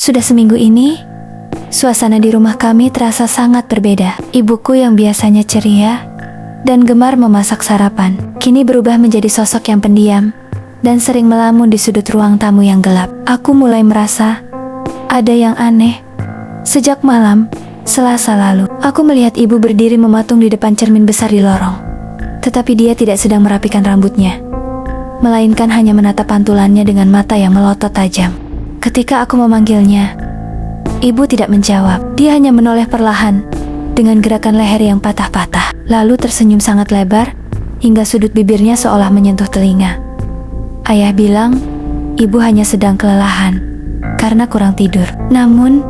Sudah seminggu ini, suasana di rumah kami terasa sangat berbeda. Ibuku yang biasanya ceria dan gemar memasak sarapan, kini berubah menjadi sosok yang pendiam dan sering melamun di sudut ruang tamu yang gelap. Aku mulai merasa ada yang aneh. Sejak malam Selasa lalu, aku melihat ibu berdiri mematung di depan cermin besar di lorong. Tetapi dia tidak sedang merapikan rambutnya, melainkan hanya menatap pantulannya dengan mata yang melotot tajam. Ketika aku memanggilnya, ibu tidak menjawab. Dia hanya menoleh perlahan dengan gerakan leher yang patah-patah, lalu tersenyum sangat lebar hingga sudut bibirnya seolah menyentuh telinga. Ayah bilang, ibu hanya sedang kelelahan karena kurang tidur. Namun,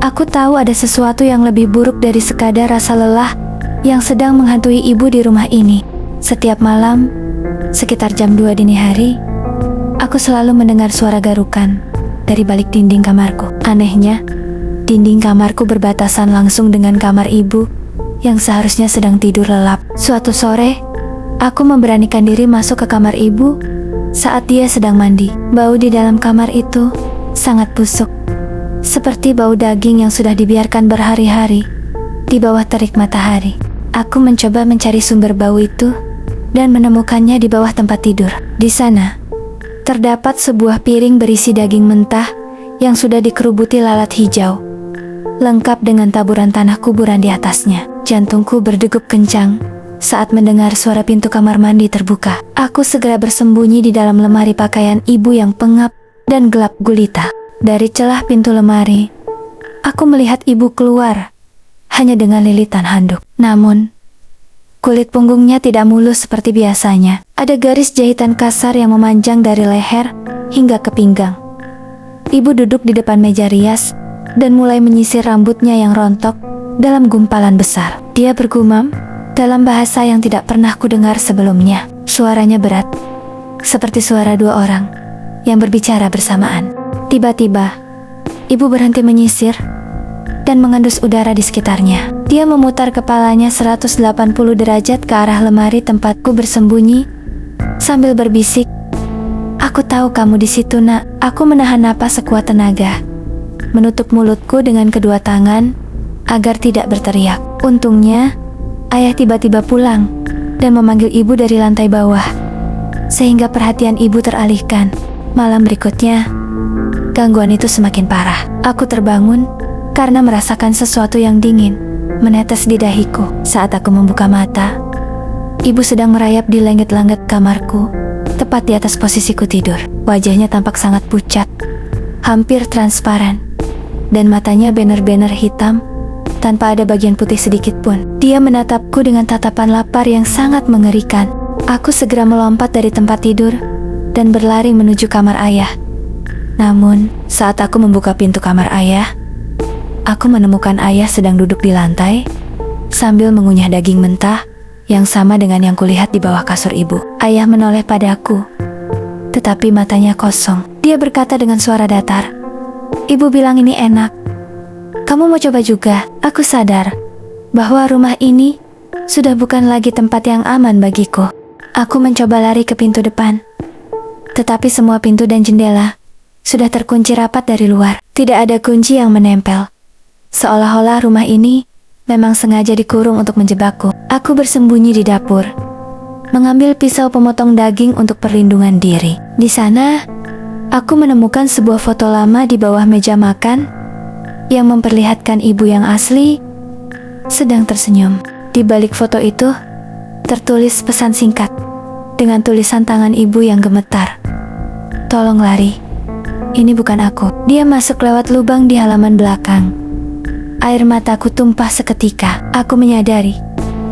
aku tahu ada sesuatu yang lebih buruk dari sekadar rasa lelah yang sedang menghantui ibu di rumah ini. Setiap malam, sekitar jam 2 dini hari, aku selalu mendengar suara garukan dari balik dinding kamarku. Anehnya, dinding kamarku berbatasan langsung dengan kamar ibu yang seharusnya sedang tidur lelap. Suatu sore, aku memberanikan diri masuk ke kamar ibu saat dia sedang mandi. Bau di dalam kamar itu sangat busuk, seperti bau daging yang sudah dibiarkan berhari-hari di bawah terik matahari. Aku mencoba mencari sumber bau itu dan menemukannya di bawah tempat tidur. Di sana terdapat sebuah piring berisi daging mentah yang sudah dikerubuti lalat hijau, lengkap dengan taburan tanah kuburan di atasnya. Jantungku berdegup kencang saat mendengar suara pintu kamar mandi terbuka. Aku segera bersembunyi di dalam lemari pakaian ibu yang pengap dan gelap gulita. Dari celah pintu lemari, aku melihat ibu keluar hanya dengan lilitan handuk. Namun, kulit punggungnya tidak mulus seperti biasanya. Ada garis jahitan kasar yang memanjang dari leher hingga ke pinggang. Ibu duduk di depan meja rias dan mulai menyisir rambutnya yang rontok dalam gumpalan besar. Dia bergumam dalam bahasa yang tidak pernah kudengar sebelumnya. Suaranya berat, seperti suara dua orang yang berbicara bersamaan. Tiba-tiba, ibu berhenti menyisir dan mengendus udara di sekitarnya. Dia memutar kepalanya 180 derajat ke arah lemari tempatku bersembunyi sambil berbisik, "Aku tahu kamu di situ, Nak." Aku menahan napas sekuat tenaga, menutup mulutku dengan kedua tangan agar tidak berteriak. Untungnya, ayah tiba-tiba pulang dan memanggil ibu dari lantai bawah, sehingga perhatian ibu teralihkan. Malam berikutnya, gangguan itu semakin parah. Aku terbangun karena merasakan sesuatu yang dingin menetes di dahiku. Saat aku membuka mata, ibu sedang merayap di langit-langit kamarku, tepat di atas posisiku tidur. Wajahnya tampak sangat pucat, hampir transparan, dan matanya benar-benar hitam tanpa ada bagian putih sedikit pun. Dia menatapku dengan tatapan lapar yang sangat mengerikan. Aku segera melompat dari tempat tidur dan berlari menuju kamar ayah. Namun, saat aku membuka pintu kamar ayah, aku menemukan ayah sedang duduk di lantai sambil mengunyah daging mentah yang sama dengan yang kulihat di bawah kasur ibu. Ayah menoleh padaku, tetapi matanya kosong. Dia berkata dengan suara datar, "Ibu bilang ini enak. Kamu mau coba juga?" Aku sadar bahwa rumah ini sudah bukan lagi tempat yang aman bagiku. Aku mencoba lari ke pintu depan, tetapi semua pintu dan jendela sudah terkunci rapat dari luar. Tidak ada kunci yang menempel, seolah-olah rumah ini memang sengaja dikurung untuk menjebakku. Aku bersembunyi di dapur, mengambil pisau pemotong daging untuk perlindungan diri. Di sana, aku menemukan sebuah foto lama di bawah meja makan yang memperlihatkan ibu yang asli sedang tersenyum. Di balik foto itu, tertulis pesan singkat dengan tulisan tangan ibu yang gemetar. "Tolong lari. Ini bukan aku." Dia masuk lewat lubang di halaman belakang. Air mataku tumpah seketika. Aku menyadari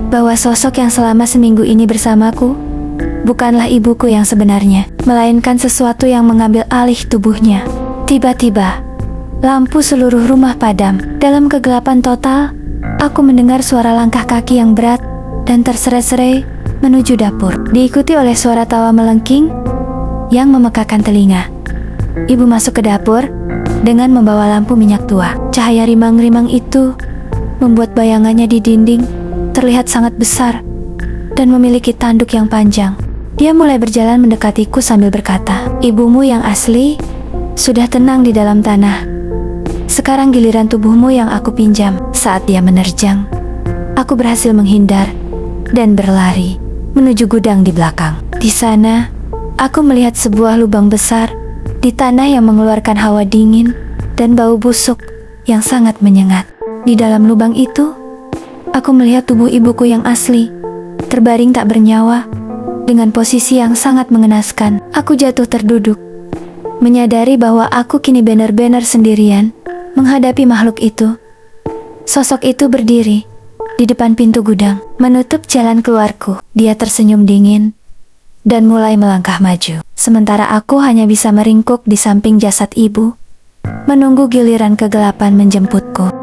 bahwa sosok yang selama seminggu ini bersamaku bukanlah ibuku yang sebenarnya, melainkan sesuatu yang mengambil alih tubuhnya. Tiba-tiba, lampu seluruh rumah padam. Dalam kegelapan total, aku mendengar suara langkah kaki yang berat dan terseret-seret menuju dapur, diikuti oleh suara tawa melengking yang memekakan telinga. Ibu masuk ke dapur dengan membawa lampu minyak tua. Cahaya rimang-rimang itu membuat bayangannya di dinding terlihat sangat besar dan memiliki tanduk yang panjang. Dia mulai berjalan mendekatiku sambil berkata, "Ibumu yang asli sudah tenang di dalam tanah Sekarang giliran tubuhmu yang aku pinjam. Saat dia menerjang, aku berhasil menghindar dan berlari menuju gudang di belakang. Di sana, aku melihat sebuah lubang besar di tanah yang mengeluarkan hawa dingin dan bau busuk yang sangat menyengat. Di dalam lubang itu, aku melihat tubuh ibuku yang asli, terbaring tak bernyawa, dengan posisi yang sangat mengenaskan. Aku jatuh terduduk, menyadari bahwa aku kini benar-benar sendirian menghadapi makhluk itu. Sosok itu berdiri di depan pintu gudang, menutup jalan keluarku. Dia tersenyum dingin dan mulai melangkah maju. Sementara aku hanya bisa meringkuk di samping jasad ibu, menunggu giliran kegelapan menjemputku.